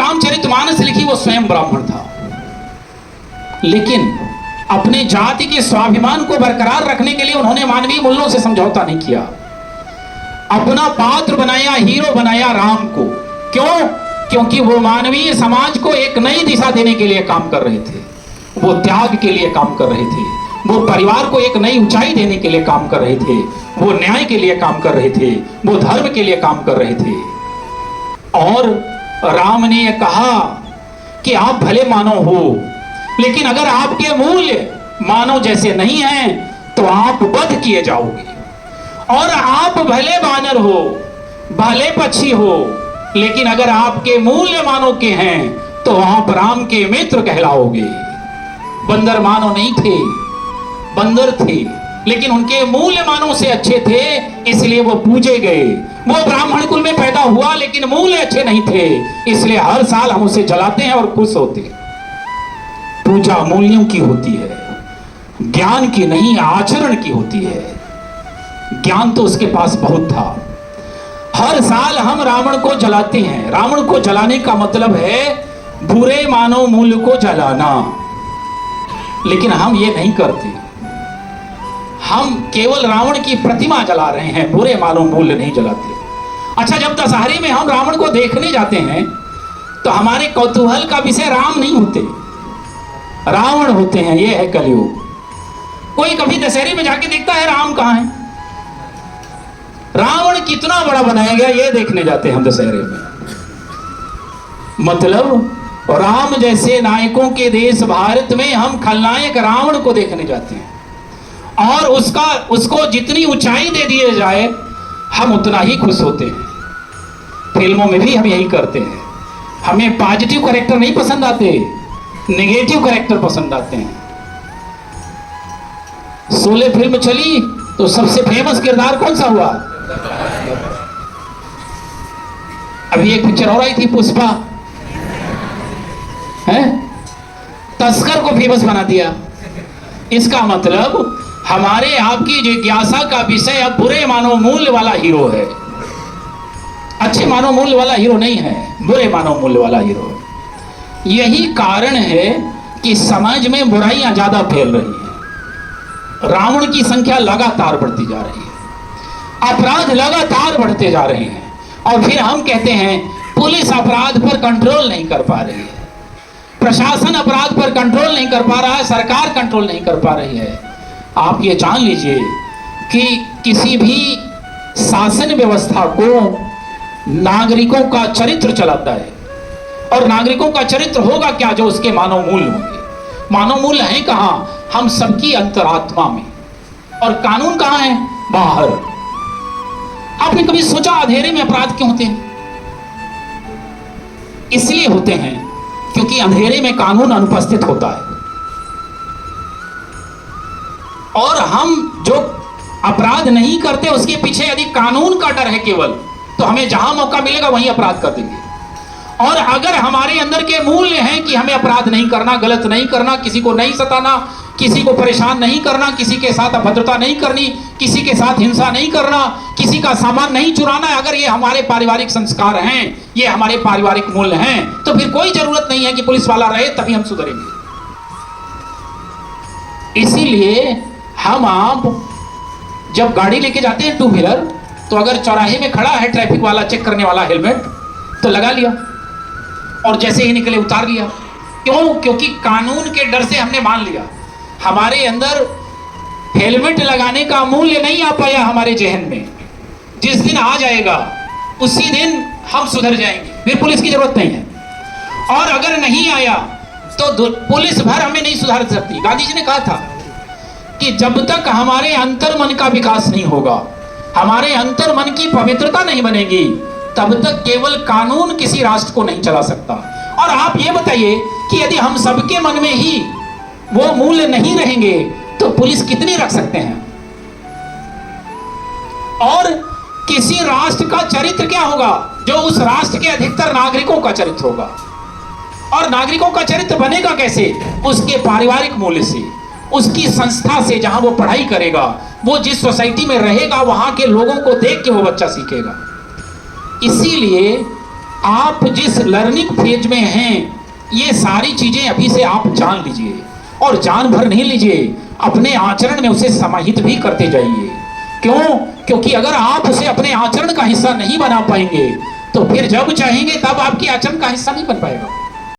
रामचरितमानस लिखी वो स्वयं ब्राह्मण था, लेकिन अपने जाति के स्वाभिमान को बरकरार रखने के लिए उन्होंने मानवीय मूल्यों से समझौता नहीं किया। अपना पात्र बनाया, हीरो बनाया राम को। क्यों? क्योंकि वो मानवीय समाज को एक नई दिशा देने के लिए काम कर रहे थे, वो त्याग के लिए काम कर रहे थे, वो परिवार को एक नई ऊंचाई देने के लिए काम कर रहे थे, वो न्याय के लिए काम कर रहे थे, वो धर्म के लिए काम कर रहे थे। और राम ने यह कहा कि आप भले मानव हो, लेकिन अगर आपके मूल्य मानव जैसे नहीं हैं तो आप वध किए जाओगे। और आप भले वानर हो, भले पक्षी हो, लेकिन अगर आपके मूल्य मानव के हैं तो आप राम के मित्र कहलाओगे। बंदर मानव नहीं थे, बंदर थे, लेकिन उनके मूल्य मानव से अच्छे थे, इसलिए वो पूजे गए। वो ब्राह्मण कुल में पैदा हुआ, लेकिन मूल्य अच्छे नहीं थे, इसलिए हर साल हम उसे जलाते हैं और खुश होते हैं। पूजा मूल्यों की होती है, ज्ञान की नहीं, आचरण की होती है। ज्ञान तो उसके पास बहुत था। हर साल हम रावण को जलाते हैं। रावण को जलाने का मतलब है बुरे मानव मूल्य को जलाना, लेकिन हम ये नहीं करते। हम केवल रावण की प्रतिमा जला रहे हैं, बुरे मानव मूल्य नहीं जलाते। अच्छा, जब दशहरे में हम रावण को देखने जाते हैं तो हमारे कौतूहल का विषय राम नहीं होते, रावण होते हैं। ये है कलयुग। कोई कभी दशहरे में जाके देखता है राम कहां है? रावण कितना बड़ा बनाया गया ये देखने जाते हैं हम दशहरे में। मतलब राम जैसे नायकों के देश भारत में हम खलनायक रावण को देखने जाते हैं, और उसको जितनी ऊंचाई दे दिए जाए हम उतना ही खुश होते हैं। फिल्मों में भी हम यही करते हैं। हमें पॉजिटिव कैरेक्टर नहीं पसंद आते, नेगेटिव कैरेक्टर पसंद आते हैं। शोले फिल्म चली तो सबसे फेमस किरदार कौन सा हुआ? अभी एक पिक्चर और आई थी पुष्पा, है? तस्कर को फेमस बना दिया। इसका मतलब हमारे आपकी जिज्ञासा का विषय अब बुरे मानव मूल्य वाला हीरो है, अच्छे मानव मूल्य वाला हीरो नहीं है, बुरे मानव मूल्य वाला हीरो है। यही कारण है कि समाज में बुराइयां ज्यादा फैल रही हैं। रावण की संख्या लगातार बढ़ती जा रही है, अपराध लगातार बढ़ते जा रहे हैं, और फिर हम कहते हैं पुलिस अपराध पर कंट्रोल नहीं कर पा रही है, प्रशासन अपराध पर कंट्रोल नहीं कर पा रहा है, सरकार कंट्रोल नहीं कर पा रही है। आप ये जान लीजिए कि किसी भी शासन व्यवस्था को नागरिकों का चरित्र चलाता है, और नागरिकों का चरित्र होगा क्या? जो उसके मानव मूल्य होंगे। मानव मूल्य है कहां? हम सबकी अंतरात्मा में। और कानून कहां है? बाहर। आपने कभी सोचा अंधेरे में अपराध क्यों होते हैं? इसलिए होते हैं क्योंकि अंधेरे में कानून अनुपस्थित होता है, और हम जो अपराध नहीं करते उसके पीछे यदि कानून का डर है केवल, तो हमें जहां मौका मिलेगा वहीं अपराध कर देंगे। और अगर हमारे अंदर के मूल्य हैं कि हमें अपराध नहीं करना, गलत नहीं करना, किसी को नहीं सताना, किसी को परेशान नहीं करना, किसी के साथ अभद्रता नहीं करनी, किसी के साथ हिंसा नहीं करना, किसी का सामान नहीं चुराना, अगर ये हमारे पारिवारिक संस्कार हैं, ये हमारे पारिवारिक मूल्य हैं, तो फिर कोई जरूरत नहीं है कि पुलिस वाला रहे तभी हम सुधरेंगे। इसीलिए हम आप जब गाड़ी लेके जाते हैं टू व्हीलर, तो अगर चौराहे में खड़ा है ट्रैफिक वाला चेक करने वाला हेलमेट, तो लगा लिया और जैसे ही निकले उतार लिया। क्यों? क्योंकि कानून के डर से हमने मान लिया। हमारे अंदर हेलमेट लगाने का मूल्य नहीं आ पाया हमारे जहन में। जिस दिन आ जाएगा उसी दिन हम सुधर जाएंगे, फिर पुलिस की जरूरत नहीं है। और अगर नहीं आया तो पुलिस भर हमें नहीं सुधार सकती। गांधी जी ने कहा था कि जब तक हमारे अंतर मन का विकास नहीं होगा, हमारे अंतर मन की पवित्रता नहीं बनेगी, तब तक केवल कानून किसी राष्ट्र को नहीं चला सकता। और आप ये बताइए कि यदि हम सबके मन में ही वो मूल्य नहीं रहेंगे तो पुलिस कितनी रख सकते हैं? और किसी राष्ट्र का चरित्र क्या होगा? जो उस राष्ट्र के अधिकतर नागरिकों का चरित्र होगा। और नागरिकों का चरित्र बनेगा कैसे? उसके पारिवारिक मूल्य से, उसकी संस्था से, जहां वो पढ़ाई करेगा, वो जिस सोसाइटी में रहेगा वहां के लोगों को देख के वो बच्चा सीखेगा। इसीलिए आप जिस लर्निंग फेज में हैं, ये सारी चीजें अभी से आप जान लीजिए और जान भर नहीं लीजिए, अपने आचरण में उसे समाहित भी करते जाइए। क्यों? क्योंकि अगर आप उसे अपने आचरण का हिस्सा नहीं बना पाएंगे तो फिर जब चाहेंगे तब आपके आचरण का हिस्सा नहीं बन पाएगा।